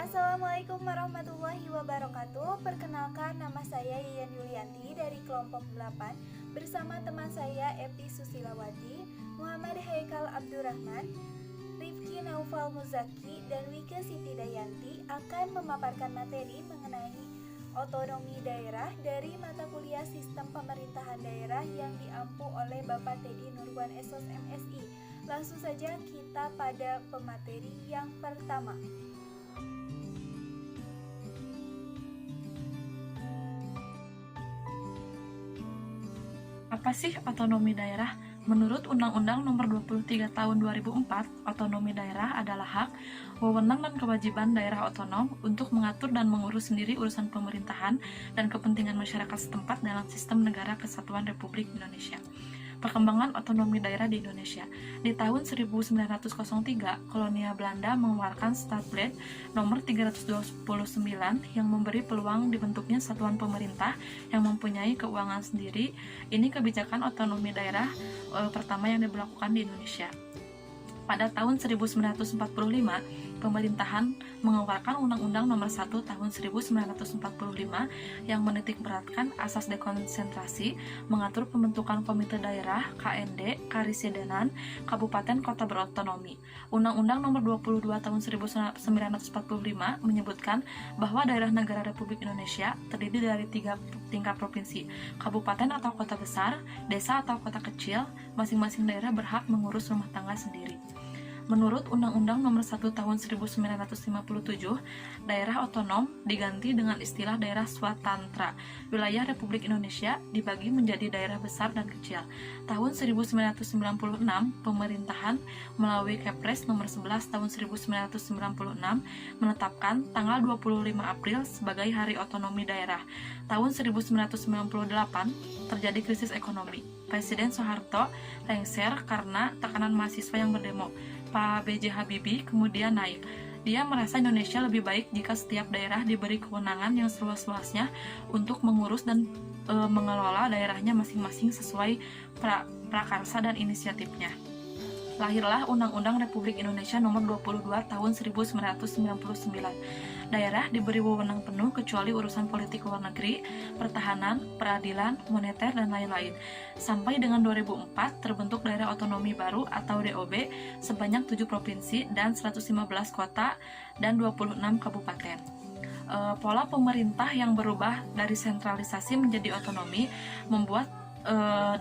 Assalamualaikum warahmatullahi wabarakatuh. Perkenalkan, nama saya Yayan Yulianti dari kelompok 8 bersama teman saya Epi Susilawati, Muhammad Haikal Abdurrahman, Rifki Naufal Muzaki, dan Wike Siti Dayanti akan memaparkan materi mengenai otonomi daerah dari mata kuliah Sistem Pemerintahan Daerah yang diampu oleh Bapak Teddy Nurwan SOS MSI. Langsung saja kita pada pemateri yang pertama. Apa sih otonomi daerah? Menurut Undang-Undang Nomor 23 Tahun 2004, otonomi daerah adalah hak, wewenang dan kewajiban daerah otonom untuk mengatur dan mengurus sendiri urusan pemerintahan dan kepentingan masyarakat setempat dalam sistem negara kesatuan Republik Indonesia. Perkembangan otonomi daerah di Indonesia. Di tahun 1903, kolonial Belanda mengeluarkan Stadblad nomor 329 yang memberi peluang dibentuknya satuan pemerintah yang mempunyai keuangan sendiri. Ini kebijakan otonomi daerah pertama yang diberlakukan di Indonesia. Pada tahun 1945, pemerintahan mengeluarkan Undang-Undang Nomor 1 Tahun 1945 yang menitikberatkan asas dekonsentrasi, mengatur pembentukan komite daerah, KND, karesidenan, kabupaten kota berotonomi. Undang-Undang Nomor 22 Tahun 1945 menyebutkan bahwa daerah negara Republik Indonesia terdiri dari 3 tingkat provinsi, kabupaten atau kota besar, desa atau kota kecil. Masing-masing daerah berhak mengurus rumah tangga sendiri. Menurut Undang-Undang Nomor 1 Tahun 1957, daerah otonom diganti dengan istilah daerah swatantra. Wilayah Republik Indonesia dibagi menjadi daerah besar dan kecil. Tahun 1996, pemerintahan melalui Kepres Nomor 11 Tahun 1996 menetapkan tanggal 25 April sebagai Hari Otonomi Daerah. Tahun 1998 terjadi krisis ekonomi. Presiden Soeharto lengser karena tekanan mahasiswa yang berdemo. Pak B.J. Habibie kemudian naik. Dia merasa Indonesia lebih baik jika setiap daerah diberi kewenangan yang seluas-luasnya untuk mengurus dan mengelola daerahnya masing-masing sesuai prakarsa dan inisiatifnya. Lahirlah Undang-Undang Republik Indonesia Nomor 22 Tahun 1999. Daerah diberi wewenang penuh kecuali urusan politik luar negeri, pertahanan, peradilan, moneter, dan lain-lain. Sampai dengan 2004 terbentuk daerah otonomi baru atau DOB sebanyak 7 provinsi dan 115 kota dan 26 kabupaten. Pola pemerintah yang berubah dari sentralisasi menjadi otonomi membuat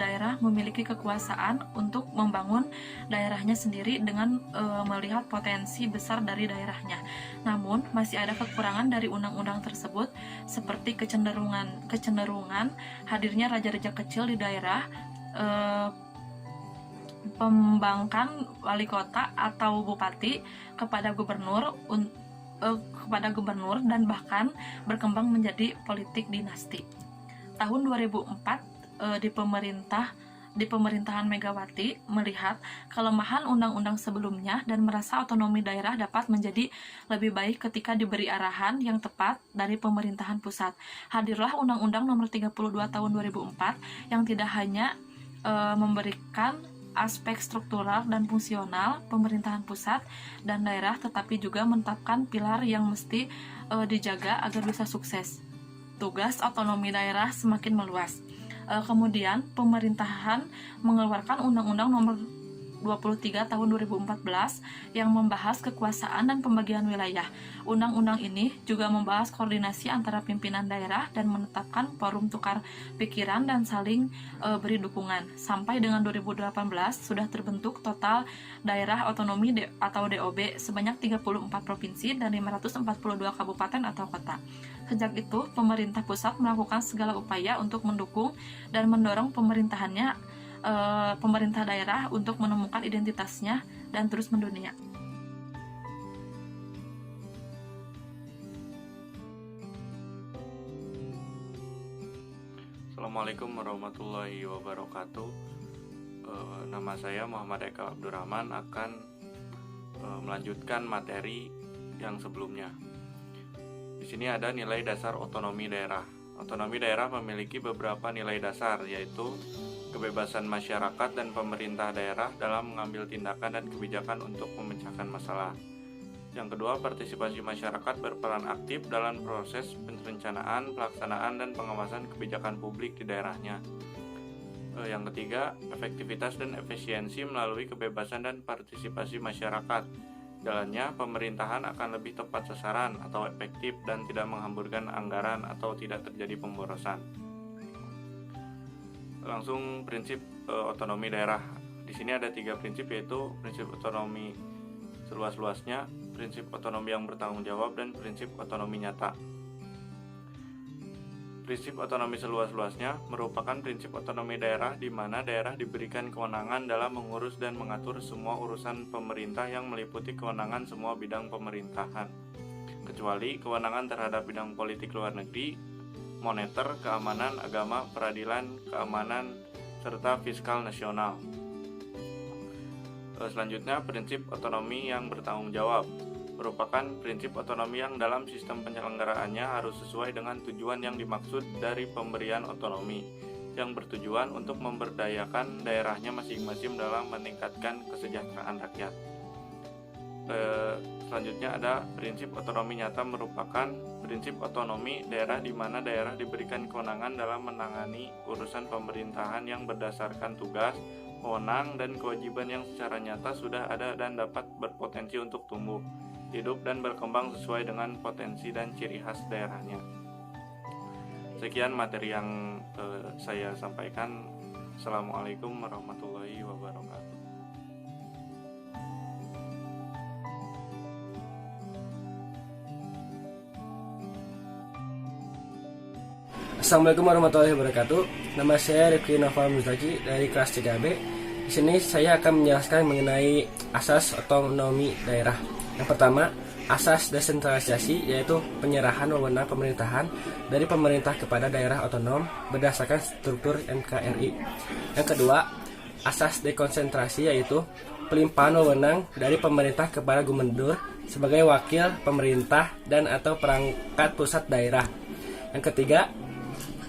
daerah memiliki kekuasaan untuk membangun daerahnya sendiri dengan melihat potensi besar dari daerahnya. Namun, masih ada kekurangan dari undang-undang tersebut seperti kecenderungan hadirnya raja-raja kecil di daerah, pembangkang wali kota atau bupati kepada gubernur dan bahkan berkembang menjadi politik dinasti. Tahun 2004 di pemerintahan Megawati melihat kelemahan undang-undang sebelumnya dan merasa otonomi daerah dapat menjadi lebih baik ketika diberi arahan yang tepat dari pemerintahan pusat. Hadirlah Undang-Undang Nomor 32 Tahun 2004 yang tidak hanya memberikan aspek struktural dan fungsional pemerintahan pusat dan daerah, tetapi juga menetapkan pilar yang mesti dijaga agar bisa sukses. Tugas otonomi daerah semakin meluas. Kemudian pemerintahan mengeluarkan Undang-Undang Nomor 23 Tahun 2014 yang membahas kekuasaan dan pembagian wilayah. Undang-undang ini juga membahas koordinasi antara pimpinan daerah dan menetapkan forum tukar pikiran dan saling beri dukungan. Sampai dengan 2018 sudah terbentuk total daerah otonomi atau DOB sebanyak 34 provinsi dan 542 kabupaten atau kota. Sejak itu, pemerintah pusat melakukan segala upaya untuk mendukung dan mendorong pemerintah daerah untuk menemukan identitasnya dan terus mendunia. Assalamualaikum warahmatullahi wabarakatuh. Nama saya Muhammad Haikal Abdurrahman akan melanjutkan materi yang sebelumnya. Di sini ada nilai dasar otonomi daerah. Otonomi daerah memiliki beberapa nilai dasar, yaitu kebebasan masyarakat dan pemerintah daerah dalam mengambil tindakan dan kebijakan untuk memecahkan masalah, Yang kedua, partisipasi masyarakat berperan aktif dalam proses perencanaan, pelaksanaan, dan pengawasan kebijakan publik di daerahnya. Yang ketiga, efektivitas dan efisiensi melalui kebebasan dan partisipasi masyarakat. Jalannya, pemerintahan akan lebih tepat sasaran atau efektif dan tidak menghamburkan anggaran atau tidak terjadi pemborosan. Langsung prinsip otonomi daerah. Di sini ada 3 prinsip, yaitu prinsip otonomi seluas-luasnya, prinsip otonomi yang bertanggung jawab, dan prinsip otonomi nyata. Prinsip otonomi seluas-luasnya merupakan prinsip otonomi daerah di mana daerah diberikan kewenangan dalam mengurus dan mengatur semua urusan pemerintah yang meliputi kewenangan semua bidang pemerintahan, kecuali kewenangan terhadap bidang politik luar negeri, moneter, keamanan, agama, peradilan, keamanan, serta fiskal nasional. Selanjutnya, prinsip otonomi yang bertanggung jawab merupakan prinsip otonomi yang dalam sistem penyelenggaraannya harus sesuai dengan tujuan yang dimaksud dari pemberian otonomi, yang bertujuan untuk memberdayakan daerahnya masing-masing dalam meningkatkan kesejahteraan rakyat. Selanjutnya ada prinsip otonomi nyata, merupakan prinsip otonomi daerah di mana daerah diberikan kewenangan dalam menangani urusan pemerintahan yang berdasarkan tugas, wewenang, dan kewajiban yang secara nyata sudah ada dan dapat berpotensi untuk tumbuh, hidup, dan berkembang sesuai dengan potensi dan ciri khas daerahnya. Sekian materi yang saya sampaikan. Assalamualaikum warahmatullahi wabarakatuh. Assalamualaikum warahmatullahi wabarakatuh. Nama saya Rifki Noval Muzaki dari kelas 3B. Di sini saya akan menjelaskan mengenai asas otonomi daerah. Yang pertama, asas desentralisasi, yaitu penyerahan wewenang pemerintahan dari pemerintah kepada daerah otonom berdasarkan struktur NKRI. Yang kedua, asas dekonsentrasi, yaitu pelimpahan wewenang dari pemerintah kepada gubernur sebagai wakil pemerintah dan atau perangkat pusat daerah. Yang ketiga,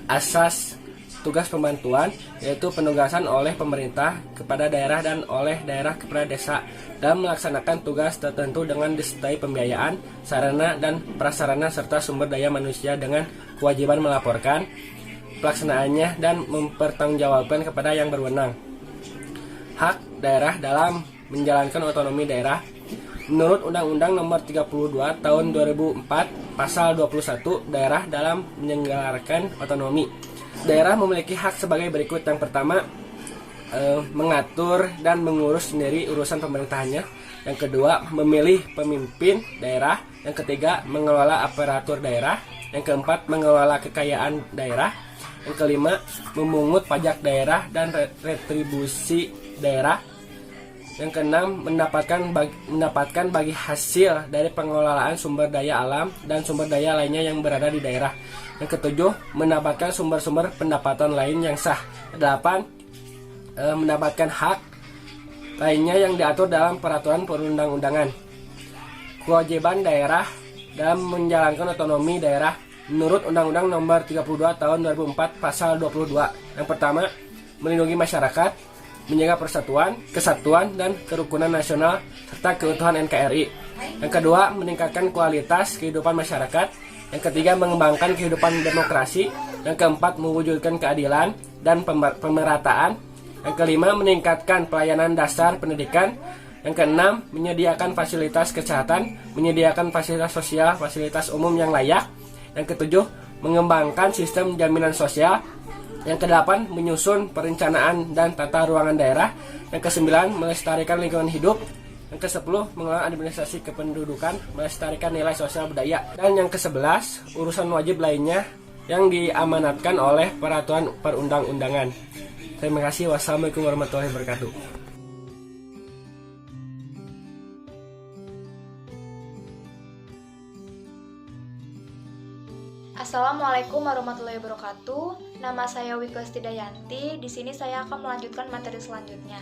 asas tugas pembantuan, yaitu penugasan oleh pemerintah kepada daerah dan oleh daerah kepada desa dalam melaksanakan tugas tertentu dengan disertai pembiayaan, sarana dan prasarana serta sumber daya manusia dengan kewajiban melaporkan pelaksanaannya dan mempertanggungjawabkan kepada yang berwenang. Hak daerah dalam menjalankan otonomi daerah. Menurut Undang-Undang Nomor 32 Tahun 2004 Pasal 21, daerah dalam menyelenggarakan otonomi. Daerah memiliki hak sebagai berikut. Yang pertama, mengatur dan mengurus sendiri urusan pemerintahannya. Yang kedua, memilih pemimpin daerah. Yang ketiga, mengelola aparatur daerah. Yang keempat, mengelola kekayaan daerah. Yang kelima, memungut pajak daerah dan retribusi daerah. Yang keenam, mendapatkan bagi hasil dari pengelolaan sumber daya alam dan sumber daya lainnya yang berada di daerah. Yang ketujuh, mendapatkan sumber-sumber pendapatan lain yang sah. 8. Mendapatkan hak lainnya yang diatur dalam peraturan perundang-undangan. Kewajiban daerah dalam menjalankan otonomi daerah menurut Undang-Undang Nomor 32 Tahun 2004 Pasal 22. Yang pertama, melindungi masyarakat, menjaga persatuan, kesatuan, dan kerukunan nasional serta keutuhan NKRI. Yang kedua, meningkatkan kualitas kehidupan masyarakat. Yang ketiga, mengembangkan kehidupan demokrasi. Yang keempat, mewujudkan keadilan dan pemerataan. Yang kelima, meningkatkan pelayanan dasar pendidikan. Yang keenam, menyediakan fasilitas kesehatan, menyediakan fasilitas sosial, fasilitas umum yang layak. Yang ketujuh, mengembangkan sistem jaminan sosial. Yang kedelapan, menyusun perencanaan dan tata ruangan daerah. Yang kesembilan, melestarikan lingkungan hidup. Yang kesepuluh, mengelola administrasi kependudukan, melestarikan nilai sosial budaya. Dan yang kesebelas, urusan wajib lainnya yang diamanatkan oleh peraturan perundang-undangan. Terima kasih. Wassalamualaikum warahmatullahi wabarakatuh. Assalamualaikum warahmatullahi wabarakatuh. Nama saya Wiklesti Dayanti. Di sini saya akan melanjutkan materi selanjutnya.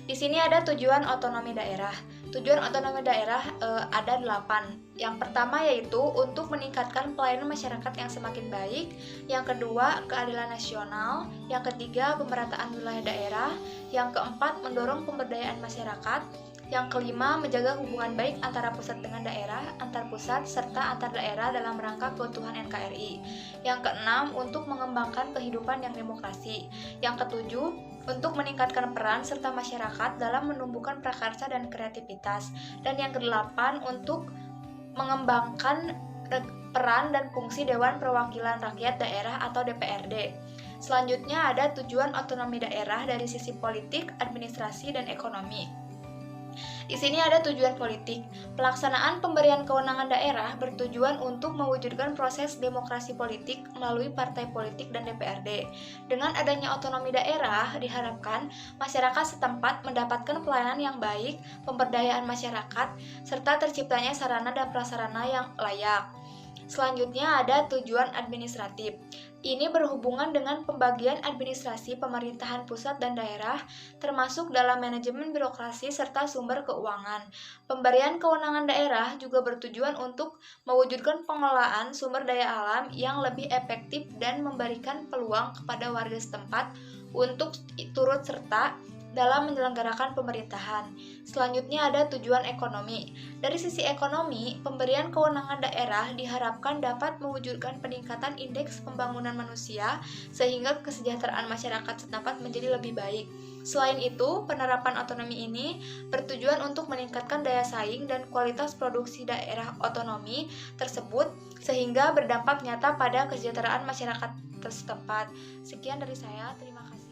Di sini ada tujuan otonomi daerah. Tujuan otonomi daerah ada 8. Yang pertama yaitu untuk meningkatkan pelayanan masyarakat yang semakin baik. Yang kedua, keadilan nasional. Yang ketiga, pemerataan wilayah daerah. Yang keempat, mendorong pemberdayaan masyarakat. Yang kelima, menjaga hubungan baik antara pusat dengan daerah, antar pusat, serta antar daerah dalam rangka keutuhan NKRI. Yang keenam, untuk mengembangkan kehidupan yang demokrasi. Yang ketujuh, untuk meningkatkan peran serta masyarakat dalam menumbuhkan prakarsa dan kreativitas. Dan yang kedelapan, untuk mengembangkan peran dan fungsi Dewan Perwakilan Rakyat Daerah atau DPRD. Selanjutnya ada tujuan otonomi daerah dari sisi politik, administrasi, dan ekonomi. Di sini ada tujuan politik. Pelaksanaan pemberian kewenangan daerah bertujuan untuk mewujudkan proses demokrasi politik melalui partai politik dan DPRD. Dengan adanya otonomi daerah, diharapkan masyarakat setempat mendapatkan pelayanan yang baik, pemberdayaan masyarakat, serta terciptanya sarana dan prasarana yang layak. Selanjutnya ada tujuan administratif. Ini berhubungan dengan pembagian administrasi pemerintahan pusat dan daerah, termasuk dalam manajemen birokrasi serta sumber keuangan. Pemberian kewenangan daerah juga bertujuan untuk mewujudkan pengelolaan sumber daya alam yang lebih efektif dan memberikan peluang kepada warga setempat untuk turut serta dalam menyelenggarakan pemerintahan. Selanjutnya ada tujuan ekonomi. Dari sisi ekonomi, pemberian kewenangan daerah diharapkan dapat mewujudkan peningkatan indeks pembangunan manusia sehingga kesejahteraan masyarakat setempat menjadi lebih baik. Selain itu, penerapan otonomi ini bertujuan untuk meningkatkan daya saing dan kualitas produksi daerah otonomi tersebut sehingga berdampak nyata pada kesejahteraan masyarakat setempat. Sekian dari saya, terima kasih.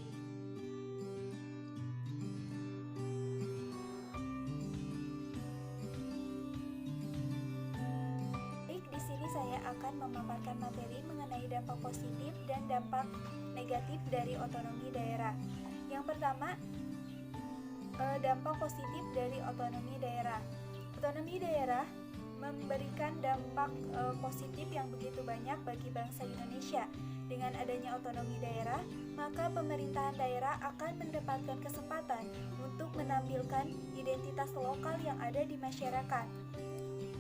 Di sini saya akan memaparkan materi mengenai dampak positif dan dampak negatif dari otonomi daerah. Yang pertama, dampak positif dari otonomi daerah. Otonomi daerah memberikan dampak positif yang begitu banyak bagi bangsa Indonesia. Dengan adanya otonomi daerah, maka pemerintahan daerah akan mendapatkan kesempatan untuk menampilkan identitas lokal yang ada di masyarakat.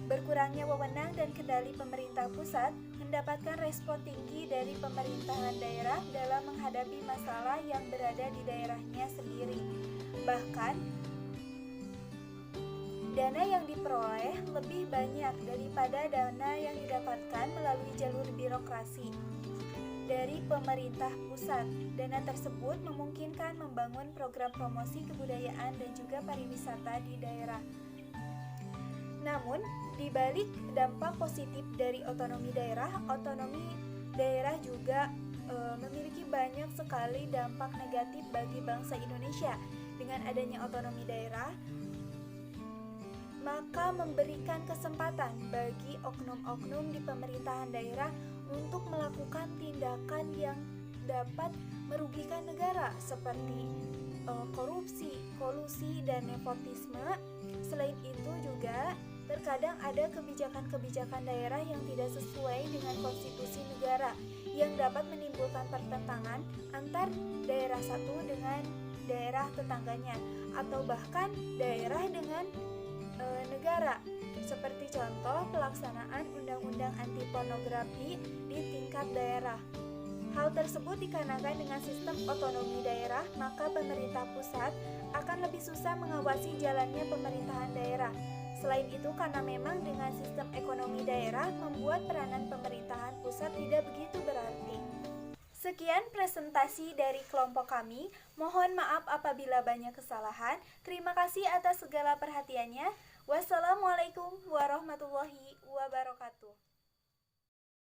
Berkurangnya wewenang dan kendali pemerintah pusat mendapatkan respon tinggi dari pemerintahan daerah dalam menghadapi masalah yang berada di daerahnya sendiri. Bahkan, dana yang diperoleh lebih banyak daripada dana yang didapatkan melalui jalur birokrasi dari pemerintah pusat. Dana tersebut memungkinkan membangun program promosi kebudayaan dan juga pariwisata di daerah. Namun, di balik dampak positif dari otonomi daerah juga memiliki banyak sekali dampak negatif bagi bangsa Indonesia. Dengan adanya otonomi daerah, maka memberikan kesempatan bagi oknum-oknum di pemerintahan daerah untuk melakukan tindakan yang dapat merugikan negara seperti korupsi, kolusi, dan nepotisme. Selain itu juga terkadang ada kebijakan-kebijakan daerah yang tidak sesuai dengan konstitusi negara yang dapat menimbulkan pertentangan antar daerah satu dengan daerah tetangganya atau bahkan daerah dengan negara. Seperti contoh pelaksanaan undang-undang anti pornografi di tingkat daerah. Hal tersebut dikarenakan dengan sistem otonomi daerah, maka pemerintah pusat akan lebih susah mengawasi jalannya pemerintahan daerah. Selain itu, karena memang dengan sistem ekonomi daerah membuat peranan pemerintahan pusat tidak begitu berarti. Sekian presentasi dari kelompok kami. Mohon maaf apabila banyak kesalahan. Terima kasih atas segala perhatiannya. Wassalamualaikum warahmatullahi wabarakatuh.